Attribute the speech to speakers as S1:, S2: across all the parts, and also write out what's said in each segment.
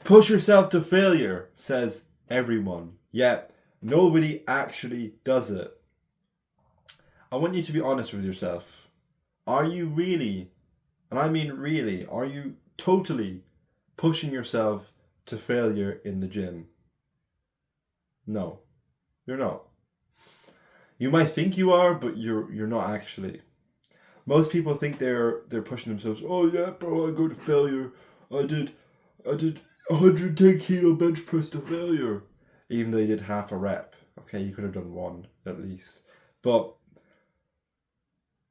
S1: Push yourself to failure, says everyone. Yet nobody actually does it. I want you to be honest with yourself. Are you really, and I mean really, are you totally pushing yourself to failure in the gym? No, you're not. You might think you are, but you're not actually. Most people think they're pushing themselves. Oh yeah, bro, I go to failure. I did 110 kilo bench press to failure, even though you did half a rep. Okay, you could have done one at least. But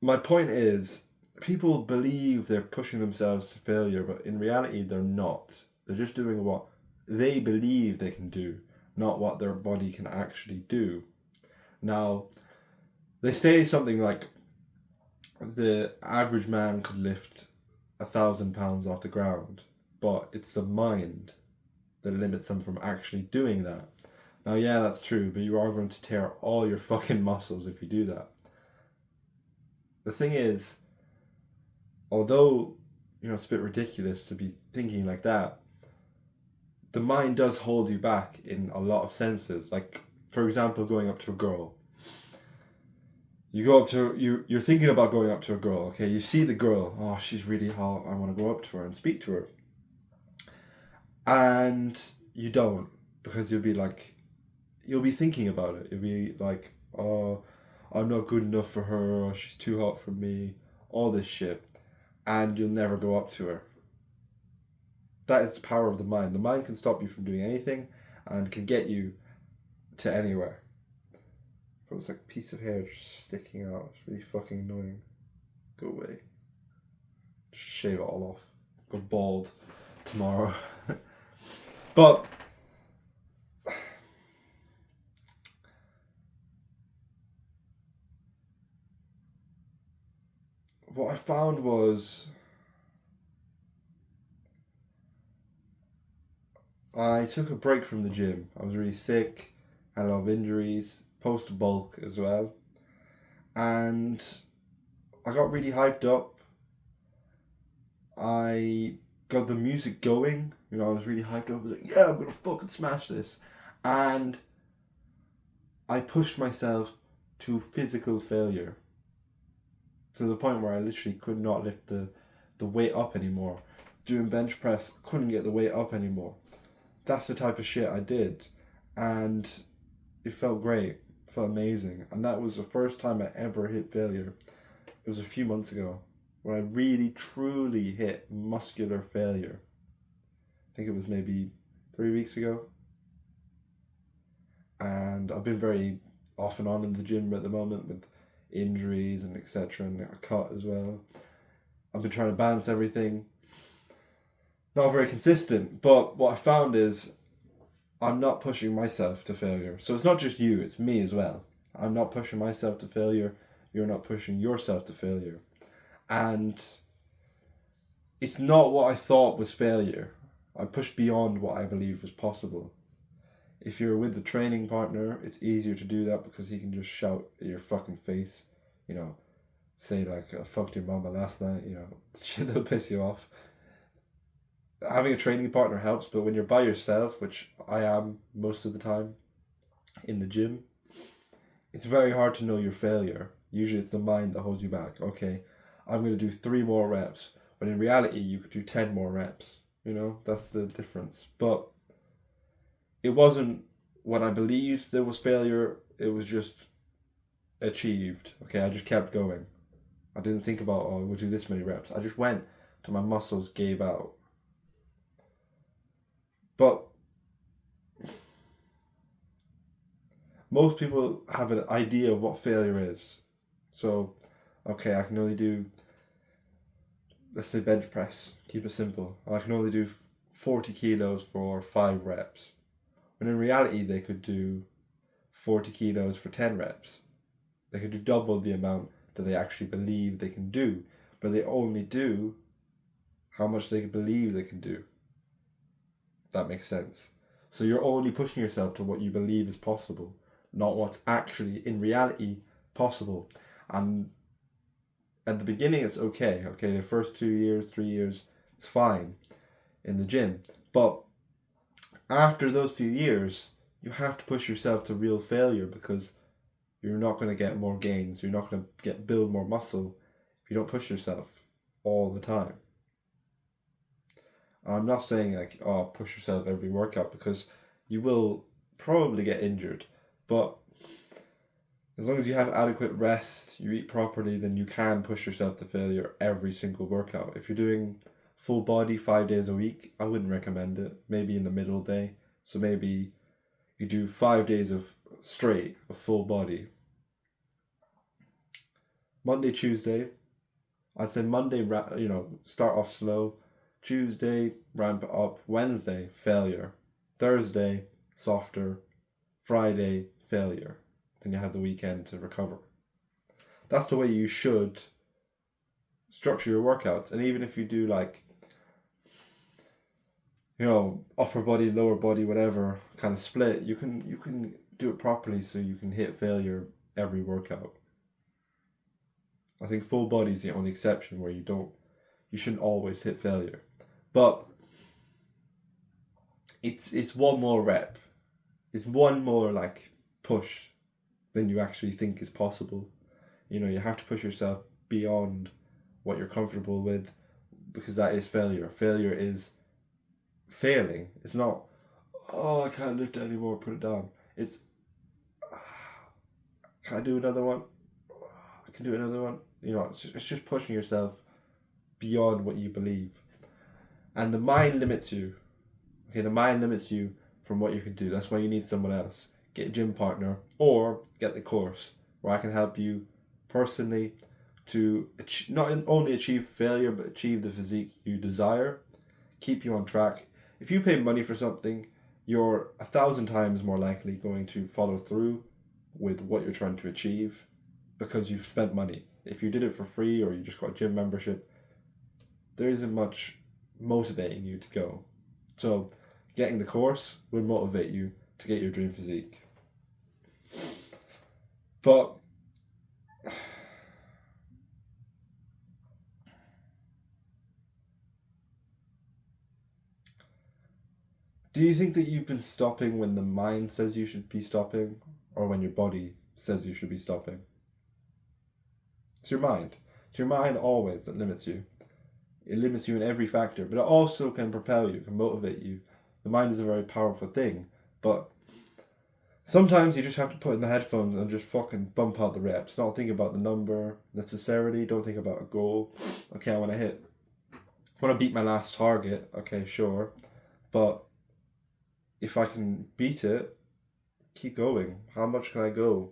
S1: my point is, people believe they're pushing themselves to failure, but in reality, they're not. They're just doing what they believe they can do, not what their body can actually do. Now, they say something like the average man could lift 1,000 pounds off the ground, but it's the mind that limits them from actually doing that. Now, yeah, that's true, but you are going to tear all your fucking muscles if you do that. The thing is, although, it's a bit ridiculous to be thinking like that, the mind does hold you back in a lot of senses. Like, for example, going up to a girl. You go up to you're thinking about going up to a girl, okay? You see the girl, oh, she's really hot, I want to go up to her and speak to her. And you don't, because you'll be thinking about it. You'll be like, oh, I'm not good enough for her, or she's too hot for me, all this shit. And you'll never go up to her. That is the power of the mind. The mind can stop you from doing anything and can get you to anywhere. But it's like a piece of hair just sticking out. It's really fucking annoying. Go away. Just shave it all off. Go bald tomorrow. But what I found was I took a break from the gym. I was really sick, had a lot of injuries, post bulk as well. And I got really hyped up. I got the music going. I was really hyped up. I was like, yeah, I'm gonna fucking smash this. And I pushed myself to physical failure. To the point where I literally could not lift the weight up anymore. Doing bench press, couldn't get the weight up anymore. That's the type of shit I did. And it felt great. It felt amazing. And that was the first time I ever hit failure. It was a few months ago where I really truly hit muscular failure. I think it was maybe 3 weeks ago. And I've been very off and on in the gym at the moment with injuries and etc. and a cut as well. I've been trying to balance everything. Not very consistent, but what I found is I'm not pushing myself to failure. So it's not just you, it's me as well. I'm not pushing myself to failure. You're not pushing yourself to failure. And it's not what I thought was failure. I pushed beyond what I believed was possible. If you're with the training partner, it's easier to do that because he can just shout at your fucking face, say like, I fucked your mama last night, shit that'll piss you off. Having a training partner helps, but when you're by yourself, which I am most of the time in the gym, it's very hard to know your failure. Usually it's the mind that holds you back. Okay, I'm going to do 3 more reps, but in reality you could do 10 more reps. That's the difference. But it wasn't when I believed there was failure, it was just achieved. Okay, I just kept going. I didn't think about, we'll do this many reps. I just went till my muscles gave out. But most people have an idea of what failure is. So, okay, I can only do, let's say bench press, keep it simple. I can only do 40 kilos for 5 reps. When in reality, they could do 40 kilos for 10 reps. They could do double the amount that they actually believe they can do, but they only do how much they believe they can do. That makes sense. So you're only pushing yourself to what you believe is possible, not what's actually in reality possible. And at the beginning it's okay, the first 2 years, 3 years, it's fine in the gym. But after those few years, you have to push yourself to real failure, because you're not going to get more gains. You're not going to build more muscle if you don't push yourself all the time. And I'm not saying like, oh, push yourself every workout, because you will probably get injured. But as long as you have adequate rest, you eat properly, then you can push yourself to failure every single workout. If you're doing full body 5 days a week, I wouldn't recommend it. Maybe in the middle day. So maybe you do 5 days of straight, of full body. Monday, Tuesday, I'd say Monday, start off slow. Tuesday, ramp it up. Wednesday, failure. Thursday, softer. Friday, failure. Then you have the weekend to recover. That's the way you should structure your workouts. And even if you do like, upper body, lower body, whatever kind of split, you can do it properly so you can hit failure every workout. I think full body is the only exception where you shouldn't always hit failure. But it's one more rep. It's one more like push than you actually think is possible. You have to push yourself beyond what you're comfortable with, because that is failure. Failure is failing. It's not, oh, I can't lift it anymore, put it down. It's, can I do another one? I can do another one. It's just pushing yourself beyond what you believe. And the mind limits you. Okay, the mind limits you from what you can do. That's why you need someone else. Get a gym partner, or get the course where I can help you personally to not only achieve failure, but achieve the physique you desire, keep you on track. If you pay money for something, you're 1,000 times more likely going to follow through with what you're trying to achieve, because you've spent money. If you did it for free, or you just got a gym membership, there isn't much motivating you to go. So getting the course will motivate you to get your dream physique. But do you think that you've been stopping when the mind says you should be stopping, or when your body says you should be stopping? It's your mind. It's your mind always that limits you. It limits you in every factor, but it also can propel you, can motivate you. The mind is a very powerful thing, but sometimes you just have to put in the headphones and just fucking bump out the reps. Not think about the number necessarily. Don't think about a goal. Okay, I want to beat my last target. Okay, sure. But if I can beat it, keep going. How much can I go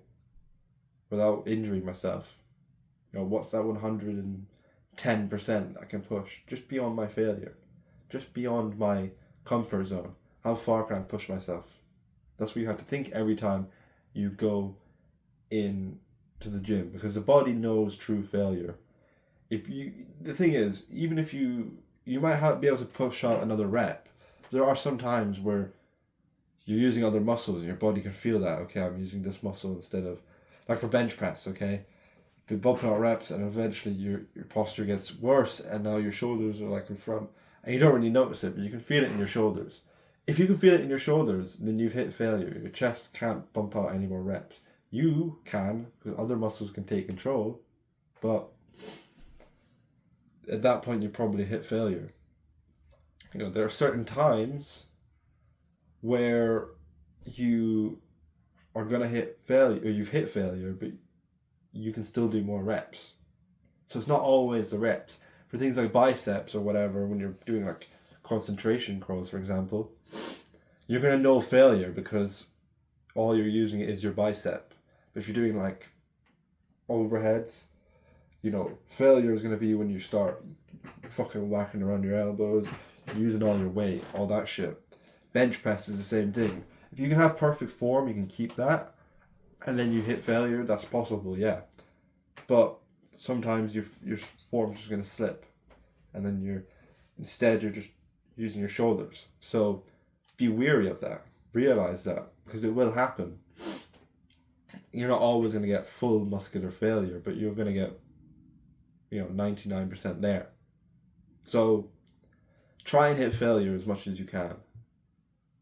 S1: without injuring myself? What's that 110% I can push? Just beyond my failure. Just beyond my comfort zone. How far can I push myself? That's what you have to think every time you go in to the gym, because the body knows true failure. The thing is, even if you might be able to push out another rep, there are some times where you're using other muscles and your body can feel that. Okay, I'm using this muscle instead of, like for bench press. Okay, you're bumping out reps, and eventually your posture gets worse, and now your shoulders are like in front, and you don't really notice it, but you can feel it in your shoulders. If you can feel it in your shoulders, then you've hit failure. Your chest can't bump out any more reps. You can, because other muscles can take control, but at that point you probably hit failure. There are certain times where you are going to hit failure, or you've hit failure, but you can still do more reps. So it's not always the reps. For things like biceps or whatever, when you're doing like concentration curls, for example, you're going to know failure because all you're using is your bicep. But if you're doing like overheads, failure is going to be when you start fucking whacking around your elbows, using all your weight, all that shit. Bench press is the same thing. If you can have perfect form, you can keep that, and then you hit failure, that's possible, yeah. But sometimes your form's just going to slip, and then you're just using your shoulders. So be wary of that. Realize that, because it will happen. You're not always going to get full muscular failure, but you're going to get 99% there. So try and hit failure as much as you can.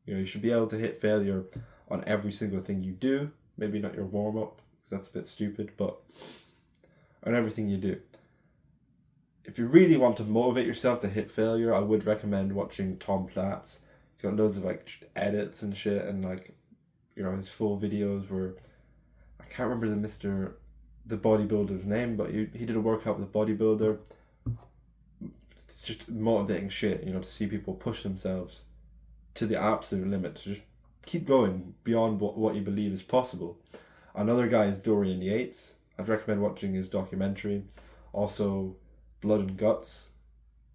S1: You know, you should be able to hit failure on every single thing you do. Maybe not your warm-up, because that's a bit stupid, but on everything you do. If you really want to motivate yourself to hit failure, I would recommend watching Tom Platz. He's got loads of like edits and shit, and like, you know, his full videos where I can't remember the bodybuilder's name, but he did a workout with a bodybuilder. It's just motivating shit, you know, to see people push themselves to the absolute limit, to just keep going beyond what you believe is possible. Another guy is Dorian Yates. I'd recommend watching his documentary. Also, Blood and Guts.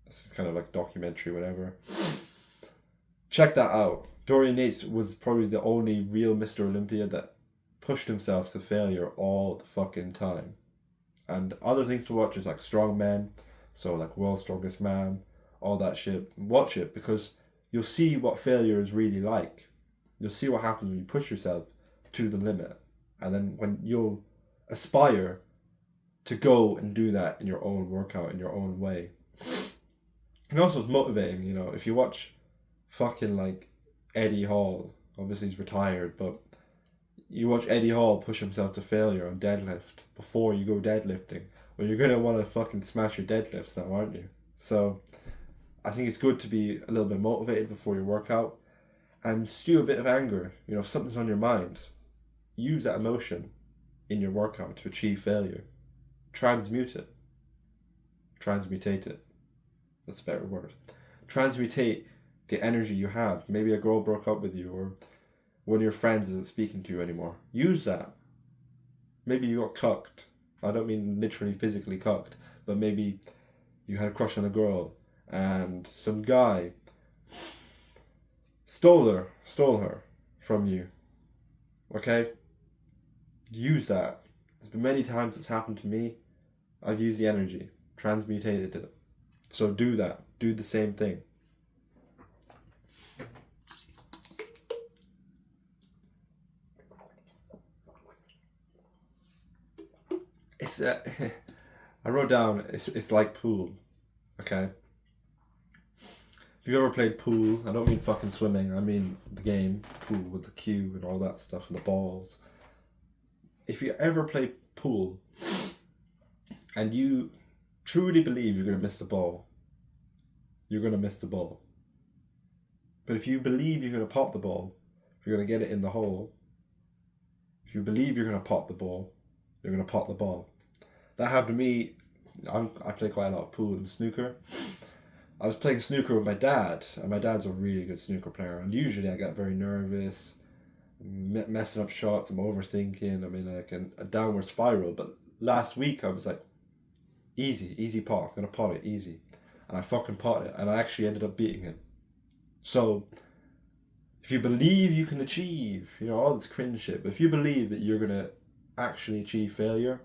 S1: This is kind of like documentary, whatever. Check that out. Dorian Yates was probably the only real Mr. Olympia that pushed himself to failure all the fucking time. And other things to watch is like Strong Men, so like World's Strongest Man, all that shit. Watch it because you'll see what failure is really like. You'll see what happens when you push yourself to the limit. And then when you'll aspire to go and do that in your own workout, in your own way. And also it's motivating, you know, if you watch fucking like Eddie Hall, obviously he's retired, but you watch Eddie Hall push himself to failure on deadlift before you go deadlifting. Well, you're going to want to fucking smash your deadlifts now, aren't you? So I think it's good to be a little bit motivated before your workout and stew a bit of anger. You know, if something's on your mind, use that emotion in your workout to achieve failure. Transmute it. Transmutate it. That's a better word. Transmutate the energy you have. Maybe a girl broke up with you, or one of your friends isn't speaking to you anymore. Use that. Maybe you got cucked. I don't mean literally physically cucked, but maybe you had a crush on a girl and some guy stole her from you. Okay? Use that. There's been many times it's happened to me. I've used the energy, transmutated it. So do that. Do the same thing. It's I wrote down it's like pool, okay? If you've ever played pool, I don't mean fucking swimming, I mean the game, pool with the cue and all that stuff and the balls. If you ever play pool and you truly believe you're going to miss the ball, you're going to miss the ball. But if you believe you're going to pop the ball, if you're going to get it in the hole, if you believe you're going to pop the ball, you're going to pop the ball. That happened to me. I play quite a lot of pool and snooker. I was playing snooker with my dad, and my dad's a really good snooker player. And usually I get very nervous, messing up shots, I'm overthinking, I'm in like a downward spiral. But last week I was like, easy pot, I'm going to pot it, easy. And I fucking pot it, and I actually ended up beating him. So, if you believe you can achieve, you know, all this cringe shit, but if you believe that you're going to actually achieve failure,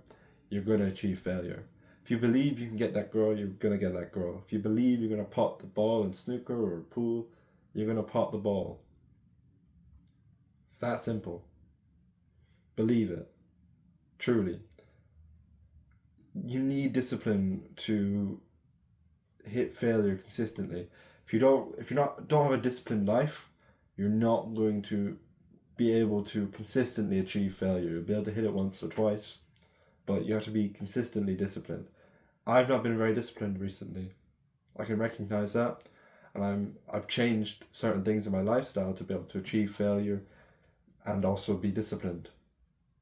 S1: you're going to achieve failure. If you believe you can get that girl, you're going to get that girl. If you believe you're going to pot the ball in snooker or pool, you're going to pot the ball. It's that simple. Believe it. Truly. You need discipline to hit failure consistently. If you don't have a disciplined life, you're not going to be able to consistently achieve failure. You'll be able to hit it once or twice, but you have to be consistently disciplined. I've not been very disciplined recently. I can recognize that, and I've changed certain things in my lifestyle to be able to achieve failure and also be disciplined,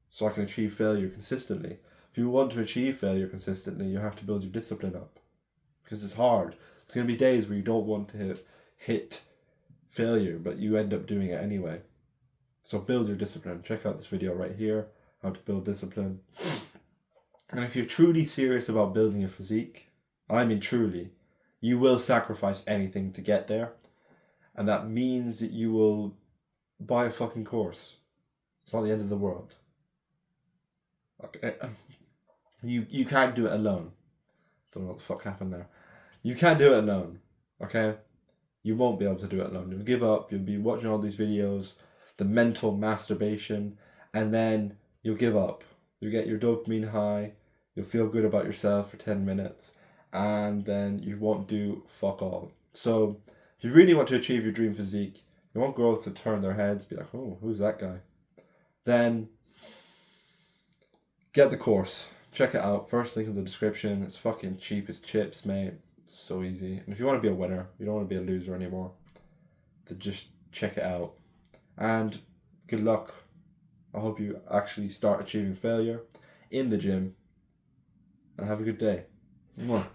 S1: so I can achieve failure consistently. If you want to achieve failure consistently, you have to build your discipline up, because it's hard. There's going to be days where you don't want to hit failure, but you end up doing it anyway. So build your discipline. Check out this video right here, how to build discipline. And if you're truly serious about building a physique, I mean truly, you will sacrifice anything to get there. And that means that you will buy a fucking course. It's not the end of the world. Okay. You can't do it alone. Don't know what the fuck happened there. You can't do it alone. Okay? You won't be able to do it alone. You'll give up, you'll be watching all these videos, the mental masturbation, and then you'll give up. You'll get your dopamine high, you'll feel good about yourself for 10 minutes, and then you won't do fuck all. So, if you really want to achieve your dream physique, You want girls to turn their heads, be like, oh, who's that guy? Then get the course. Check it out. First link in the description. It's fucking cheap as chips, mate. It's so easy. And if you want to be a winner, you don't want to be a loser anymore, then just check it out. And good luck. I hope you actually start achieving failure in the gym. And have a good day. Mwah.